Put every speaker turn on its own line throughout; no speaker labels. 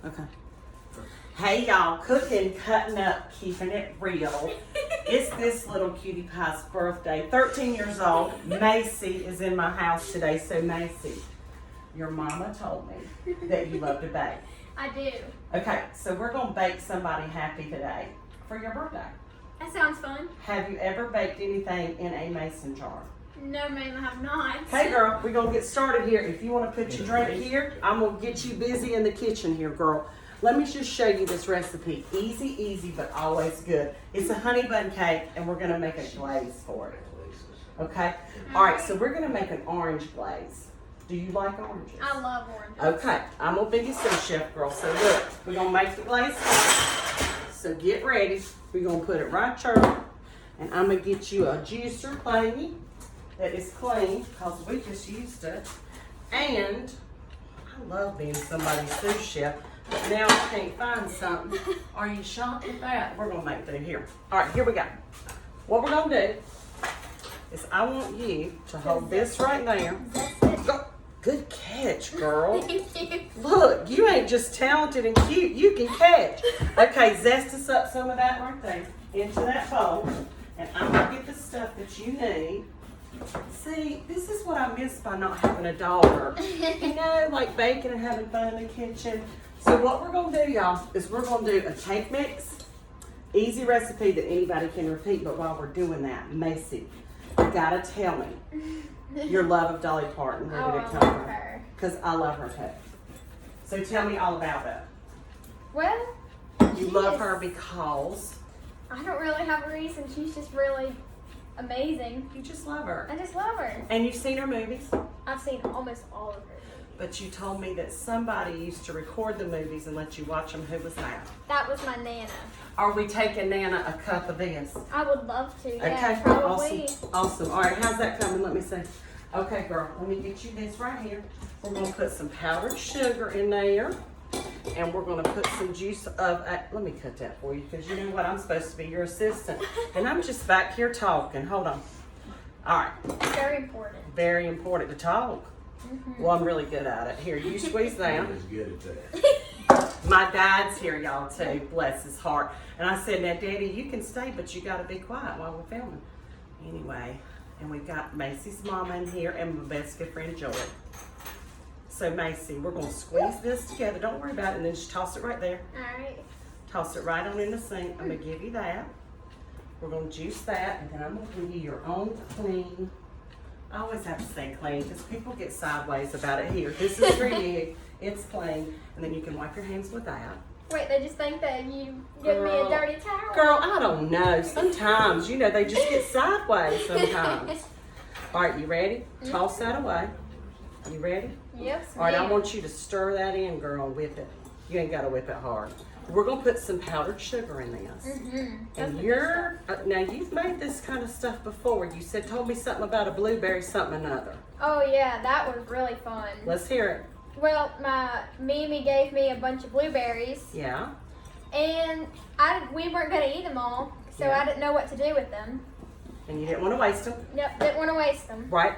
Okay. Hey y'all, cooking, cutting up, keeping it real. It's this little cutie pie's birthday. 13 years old. Macey is in my house today. So Macey, your mama told me that you love to bake.
I do.
Okay, so we're gonna bake somebody happy today for your birthday.
That sounds fun.
Have you ever baked anything in a mason jar?
No, ma'am, I have not.
Hey girl, we're gonna get started here. If you wanna put your drink here, I'm gonna get you busy in the kitchen here, girl. Let me just show you this recipe. Easy, easy, but always good. It's a honey bun cake, and we're gonna make a glaze for it. Okay? All right, so we're gonna make an orange glaze. Do you like oranges?
I love oranges.
Okay, I'm gonna be your sous chef, girl. So look, we're gonna make the glaze. So get ready. We're gonna put it right here, and I'm gonna get you a juicer thingy that is clean, because we just used it. And I love being somebody's sous chef. But now I can't find something. Are you shocked with that? We're gonna make that here. All right, here we go. What we're gonna do is I want you to hold this right there. Go. Good catch, girl.
Thank you.
Look, you ain't just talented and cute. You can catch. Okay, zest us up some of that right there into that bowl. And I'm gonna get the stuff that you need. See, this is what I miss by not having a daughter. You know, like baking and having fun in the kitchen. So what we're gonna do, y'all, is we're gonna do a cake mix. Easy recipe that anybody can repeat, but while we're doing that, Macey, you gotta tell me your love of Dolly Parton. Where did it come from? Because I love her too. So tell me all about it.
Well,
You love her because
I don't really have a reason. She's just really amazing.
you just love her.
I just love her.
And you've seen her movies,
I've seen almost all of her movies.
but you told me that somebody used to record the movies and let you watch them. Who was that?
That was my Nana.
Are we taking Nana a cup of this?
I would love to. Yeah,
Okay,
probably.
awesome. All right, how's that coming? Let me see. Okay, girl, let me get you this right here. We're gonna put some powdered sugar in there, and we're gonna put some juice of, let me cut that for you, because you know what, I'm supposed to be your assistant, and I'm just back here talking. Hold on. All right,
Very important.
very important to talk. Well, I'm really good at it. Here, you squeeze down.
He's good at that.
My dad's here, y'all, too. Bless his heart. And I said, now, Daddy, you can stay, but you got to be quiet while we're filming. Anyway, and we got Macey's mama in here and my best good friend, Joy. So, Macey, we're going to squeeze this together. Don't worry about it. And then just toss it right there.
All right.
Toss it right on in the sink. I'm going to give you that. We're going to juice that. And then I'm going to give you your own clean. I always have to say clean because people get sideways about it here. This is for you. It's clean. And then you can wipe your hands with that.
Wait, they just think that you give me a dirty towel?
Girl, I don't know. Sometimes, you know, they just get sideways sometimes. All right, you ready? Toss that away. You ready?
Yes,
All right, I
ma'am.
want you to stir that in, girl, and whip it. You ain't got to whip it hard. We're going to put some powdered sugar in this. And you're, now you've made this kind of stuff before. You told me something about a blueberry something another.
Oh, yeah, that was really fun.
Let's hear it.
Well, my Mimi gave me a bunch of blueberries,
Yeah.
and we weren't going to eat them all, so
Yeah.
I didn't know what to do with them.
And you didn't want to waste them.
Yep, didn't want to waste them.
Right.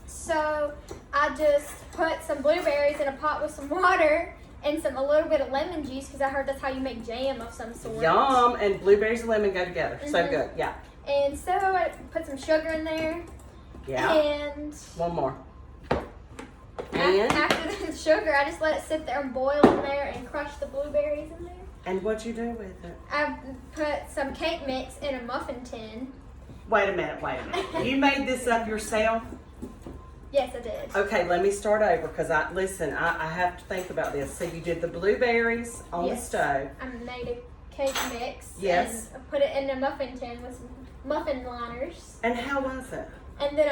So I just put some blueberries in a pot with some water and a little bit of lemon juice, because I heard that's how you make jam of some sort.
Yum. And blueberries and lemon go together. So good. Yeah.
And so I put some sugar in there.
Yeah.
And
One more. And?
after the sugar, I just let it sit there and boil in there and crush the blueberries in there.
And what'd you do with it?
I put some cake mix in a muffin tin.
Wait a minute. You made this up yourself?
Yes, I did.
Okay, let me start over because I have to think about this. So you did the blueberries on the
Yes.
stove.
I made a cake mix.
Yes.
And I put it in a muffin tin with some muffin liners.
And how was it?
And then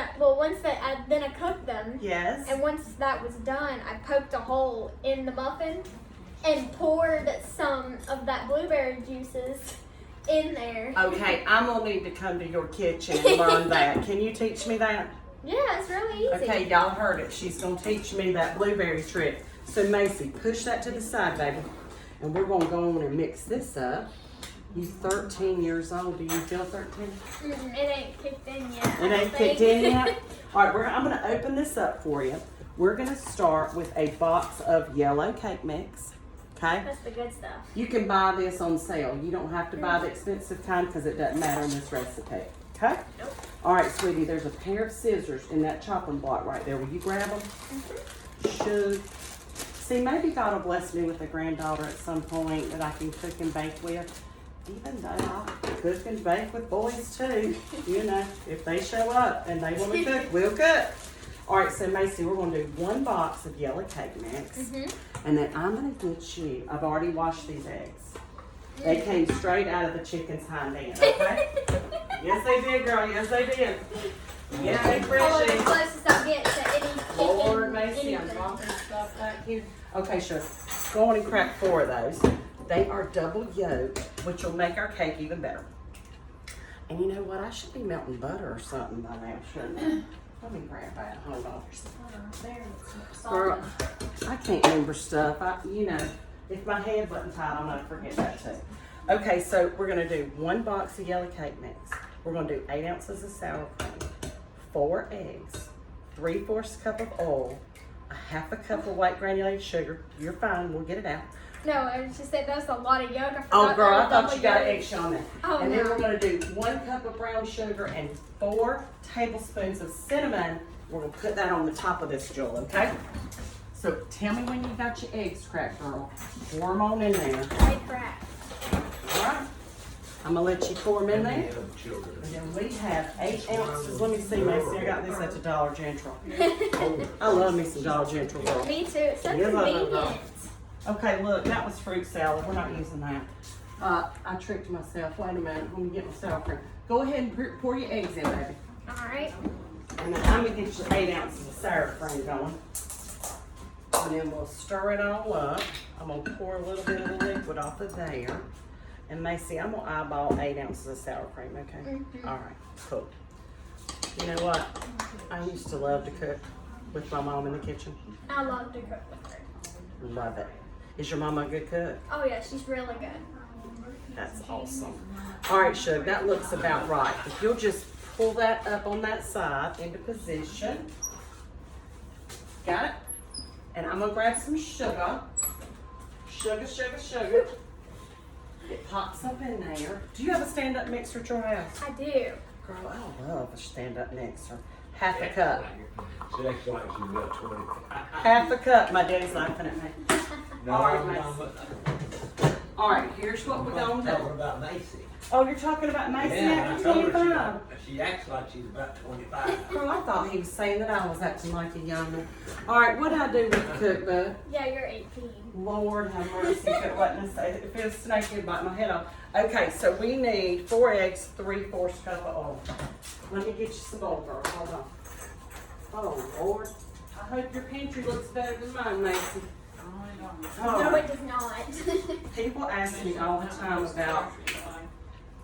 I cooked them.
Yes.
And once that was done, I poked a hole in the muffin and poured some of that blueberry juices in there.
Okay, I'm gonna need to come to your kitchen and learn that. Can you teach me that?
Yeah, it's really easy.
Okay, y'all heard it. She's gonna teach me that blueberry trick. So Macey, push that to the side, baby. And we're gonna go on and mix this up. You're 13 years old. Do you feel 13?
It ain't kicked in yet.
It ain't kicked in yet? All right, I'm going to open this up for you. We're going to start with a box of yellow cake mix. Okay?
That's the good stuff.
You can buy this on sale. You don't have to buy the expensive kind because it doesn't matter in this recipe. Okay?
Nope.
All right, sweetie, there's a pair of scissors in that chopping block right there. Will you grab them? Should. See, maybe God will bless me with a granddaughter at some point that I can cook and bake with. Even though I cook and bake with boys too. You know, if they show up and they want to cook, we'll cook. All right, so Macy, we're going to do 1 box of yellow cake mix. And then I'm going to get you, I've already washed these eggs. They came straight out of the chicken's hind end, okay? Yes, they did, girl. Yes, they did. Yes, they
Oh, the
freshy.
closest I'll get to any chicken.
Lord, Macy, I'm
anything.
dropping stuff back here. Okay, sure. Go on and crack 4 of those. They are double yolked, which will make our cake even better. And you know what? I should be melting butter or something by now, shouldn't I? Let me grab that. Hold on. Girl, I can't remember stuff. You know, if my head wasn't tight, I'm gonna forget that too. Okay, so we're gonna do 1 box of yellow cake mix. We're gonna do 8 ounces of sour cream, 4 eggs, 3/4 cup of oil, a 1/2 cup of white granulated sugar. You're fine. We'll get it out.
No, I was just saying that was a lot of yolk. I
Oh,
forgot
girl,
there
I
was
thought
double
you got an
yolk.
eggshell on that.
Oh,
And then
no.
we're gonna do 1 cup of brown sugar and 4 tablespoons of cinnamon. We're gonna put that on the top of this, Jewel, okay? So tell me when you got your eggs cracked, girl. Pour them on in there.
They cracked.
All right. I'm gonna let you pour them in there.
Have children.
And then we have 8 ounces. Let me see, Macy. I got this at the Dollar General. I love me some Dollar General, girl.
Me too. It's so
Yes, I know,
convenient.
girl. Okay, look, that was fruit salad. We're not using that. I tricked myself. Wait a minute. Let me get my sour cream. Go ahead and pour your eggs in, baby.
All right.
And then I'm gonna get you 8 ounces of sour cream going. And then we'll stir it all up. I'm gonna pour a little bit of the liquid off of there. And Macy, I'm gonna eyeball 8 ounces of sour cream, okay? All right, cool. You know what? I used to love to cook with my mom in the kitchen.
I love to cook with her.
Love it. Is your mama a good cook?
Oh yeah, she's really good.
That's awesome. All right, Shug, that looks about right. If you'll just pull that up on that side into position. Got it? And I'm gonna grab some sugar. Sugar, sugar, sugar. It pops up in there. Do you have a stand-up mixer at your house?
I do.
Girl, I love a stand-up mixer. 1/2 cup.
She acts like she's about 20.
1/2 cup. My daddy's laughing at me.
No,
All right,
I'm
Macy. All right, here's what we're gonna
talking
do.
about Macy.
Oh, you're talking about Macy
Yeah, I
after
told her
25?
she acts like she's about 25.
Girl, I thought he was saying that I was acting like a young one. All right, what did I do with the cookbook?
Yeah, you're 18.
Lord have mercy, if it wasn't a, if it was a snake, it'd bite my head off. Okay, so we need 4 eggs, 3/4 cup of oil. Let me get you some oil, girl. Hold on. Oh, Lord. I hope your pantry looks better than mine, Macy.
No,
Oh,
it does not.
people ask me all the time about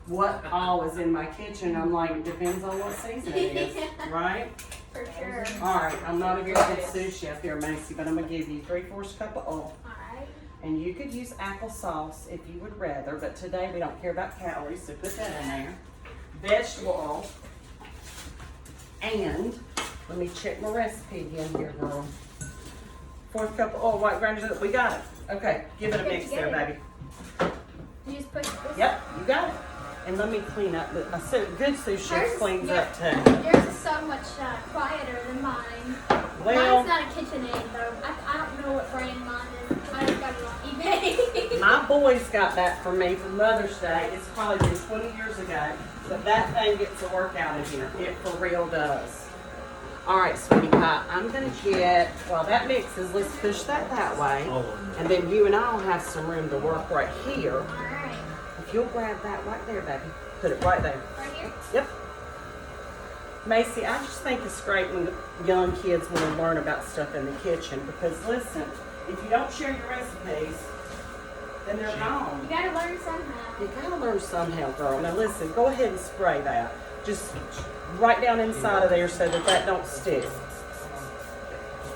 what all is in my kitchen. I'm like, it depends on what season it is, right?
For sure.
All right, I'm not a very good sous chef here, Macy, but I'm gonna give you 3/4 cup of oil.
Alright.
And you could use applesauce if you would rather, but today we don't care about calories, so put that in there. Vegetable oil. And let me check my recipe again here, girl. 1/4 cup of oil, white ground. We got it. Okay, give it a mix there, baby.
You just push this.
Yep, you got it. And let me clean up. A good sous chef
Hers-
cleans
yeah.
up too.
Yours is so much quieter than mine.
Well,
Mine's not a KitchenAid though. I don't know what brand mine is. I just got it on eBay.
my boys got that for me for Mother's Day. It's probably been 20 years ago, but that thing gets a workout in here. It for real does. All right, sweetie pie, I'm gonna get, while that mixes, let's push that way. And then you and I will have some room to work right here.
Alright.
If you'll grab that right there, baby. Put it right there.
Right here?
Yep. Macy, I just think it's great when the young kids want to learn about stuff in the kitchen because listen, if you don't share your recipes, then they're gone.
You gotta learn somehow.
You gotta learn somehow, girl. Now listen, go ahead and spray that. Just right down inside of there so that don't stick.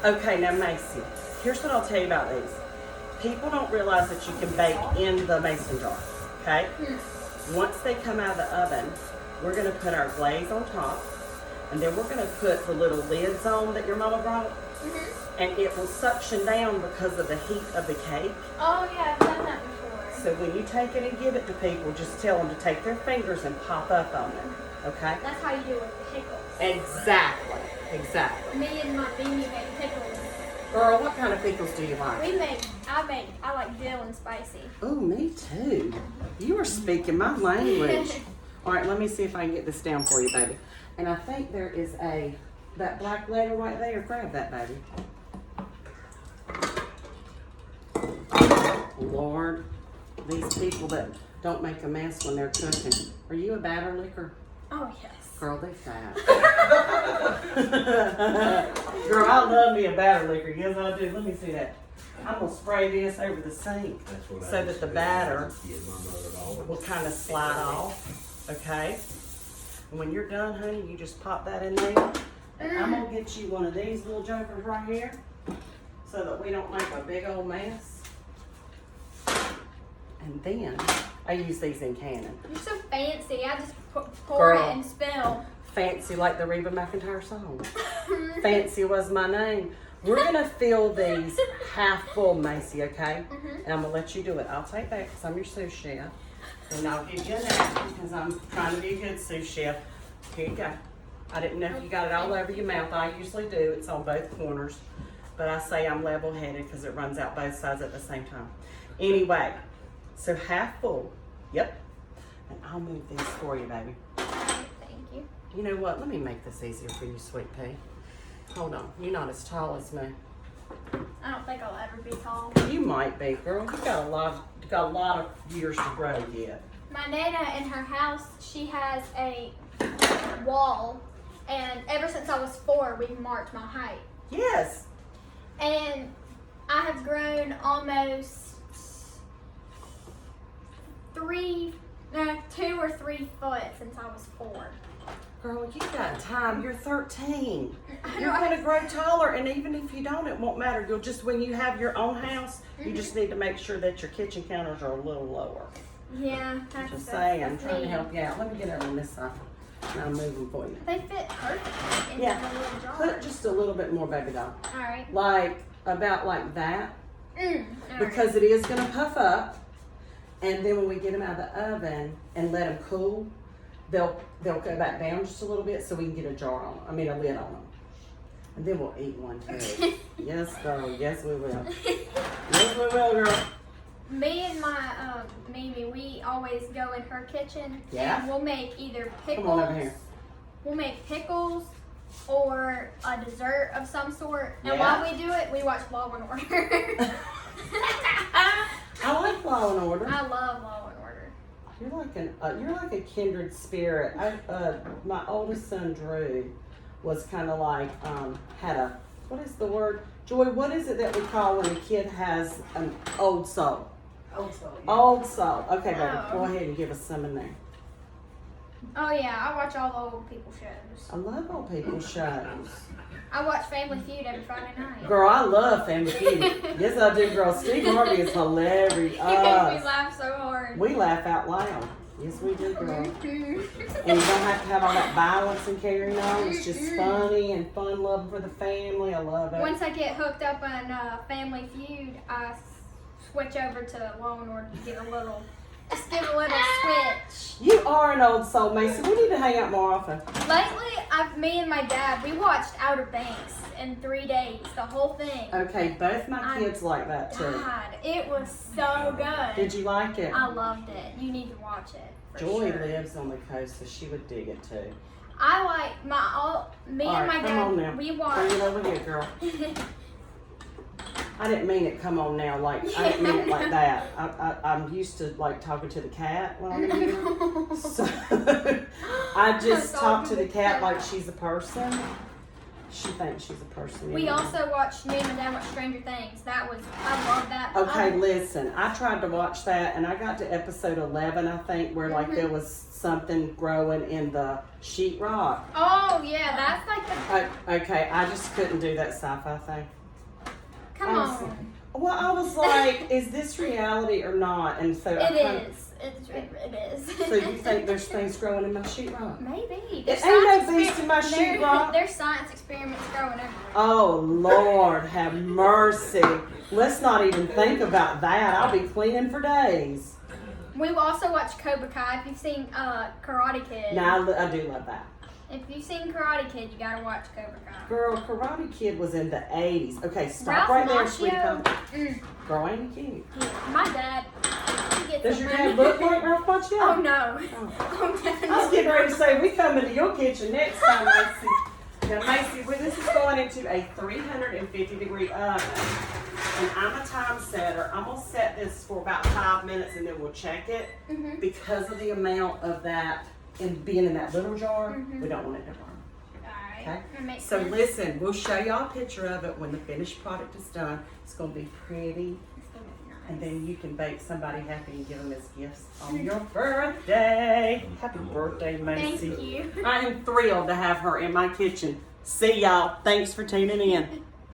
Okay, now Macy, here's what I'll tell you about these. People don't realize that you can bake in the mason jar, okay? Once they come out of the oven, we're gonna put our glaze on top, and then we're gonna put the little lids on that your mama brought. and it will suction down because of the heat of the cake.
Oh yeah, I've done that before.
So when you take it and give it to people, just tell them to take their fingers and pop up on it. Okay?
That's how you do it with pickles.
Exactly. Exactly.
Me and my Beanie made pickles.
Girl, what kind of pickles do you like?
I like dill and spicy.
Oh, me too. You are speaking my language. All right, let me see if I can get this down for you, baby. And I think there is that black letter right there. Grab that, baby. Lord, these people that don't make a mess when they're cooking. Are you a batter licker?
Oh yes.
Girl, they fat. Girl, I love me a batter licker. Yes, I do. Let me see that. I'm gonna spray this over the sink so that the batter will kind of slide off. Okay. And when you're done, honey, you just pop that in there. And I'm gonna get you one of these little jumpers right here so that we don't make a big old mess. And then I use these in canning.
You're so fancy. I just pour
Girl.
it and spill.
Fancy like the Reba McEntire song. Fancy was my name. We're gonna fill these half full, Macy, okay? And I'm gonna let you do it. I'll take that because I'm your sous chef. And I'll give you a napkin because I'm trying to be a good sous chef. Here you go. I didn't know if you got it all over your mouth. I usually do. It's on both corners. But I say I'm level-headed because it runs out both sides at the same time. Anyway, so half full. Yep. And I'll move these for you, baby.
Thank you.
You know what? Let me make this easier for you, sweet pea. Hold on. You're not as tall as me.
I don't think I'll ever be tall.
You might be, girl. You got a lot of years to grow yet.
My Nana in her house, she has a wall, and ever since I was 4, we've marked my height.
Yes.
And I have grown almost 2 or 3 foot since I was 4.
Girl, you got time. You're 13.
I
You're
know.
going to grow taller, and even if you don't, it won't matter. You'll just, when you have your own house, you just need to make sure that your kitchen counters are a little lower.
Yeah, that's
Just saying, I'm
that's
trying to
me.
help you out. Let me get over on this side. And I'm moving for you.
They fit perfectly in
Yeah.
the little jar.
Put just a little bit more, baby doll.
All right.
Like, about like that.
All right.
Because it is going to puff up, and then when we get them out of the oven and let them cool, they'll go back down just a little bit so we can get a jar on them. I mean a lid on them, and then we'll eat one too. Yes, girl. Yes, we will. Yes, we will, girl.
Me and my Mimi, we always go in her kitchen
Yeah?
and we'll make either pickles.
Come on over here.
We'll make pickles or a dessert of some sort. And
Yeah?
while we do it, we watch Law and Order.
I like Law and Order.
I love Law and Order.
You're like a kindred spirit. My oldest son Drew was kind of like had a, what is the word? Joy, what is it that we call when a kid has an old soul?
Old soul. Yeah.
Old soul. Okay, baby,
Oh.
go ahead and give us some in there.
Oh yeah, I watch all the old people shows.
I love old people shows.
I watch Family Feud every Friday night.
Girl, I love Family Feud. Yes, I do, girl. Steve Harvey is hilarious.
It makes me laugh so hard.
We laugh out loud. Yes, we do, girl.
Mhm.
And you don't have to have all that violence and carrying on. It's just funny and fun loving for the family. I love it.
Once I get hooked up on Family Feud, I switch over to Law and Order to give a little switch.
You are an old soul, Mason. We need to hang out more often.
Lately, me and my dad, we watched Outer Banks in 3 days, the whole thing.
Okay, both my kids like that too.
God, it was so good.
Did you like it?
I loved it. You need to watch it. For
Joy
sure.
lives on the coast, so she would dig it too.
I like me
All
and
right,
my
come on
dad.
now.
We
Bring
watched.
it over here, girl. I didn't mean it. Come on now, like I didn't mean it like that. I'm used to like talking to the cat when I'm here, so I just talk to the cat like she's a person. She thinks she's a person.
We
anyway.
also watched me and my dad watched Stranger Things. I love that.
Okay, listen. I tried to watch that, and I got to episode 11, I think, where like there was something growing in the sheetrock.
Oh yeah, that's like the.
Okay, I just couldn't do that sci-fi thing.
Come
Honestly.
on.
Well, I was like, is this reality or not? And so I kinda-
It is. It is.
So you think there's things growing in my sheetrock?
Maybe.
It ain't no beast in my sheetrock.
There's science experiments growing everywhere.
Oh Lord, have mercy. Let's not even think about that. I'll be cleaning for days.
We will also watch Cobra Kai. If you've seen Karate Kid.
Now I do love that.
If you've seen Karate Kid, you gotta watch Cobra Kai.
Girl, Karate Kid was in the 80s. Okay, stop
Ralph
right there,
Macchio.
sweetie. Girl, ain't he cute?
Yeah, my dad. He gets
Does
some
your
money.
dad look like Ralph Macchio?
Oh no.
Oh.
Oh, no.
I was getting ready to say, we come into your kitchen next time, Macy. Now, Macy, this is going into a 350-degree oven. And I'm a time setter. I'm going to set this for about 5 minutes and then we'll check it.
Mhm.
Because of the amount of that and being in that little jar,
Mhm.
we don't want it to burn.
Alright.
Okay?
That makes
So
sense.
listen, we'll show y'all a picture of it when the finished product is done. It's going to be pretty.
It's gonna be nice.
And then you can bake somebody happy and give them as gifts on your birthday. Happy birthday, Macy.
Thank you.
I am thrilled to have her in my kitchen. See y'all. Thanks for tuning in.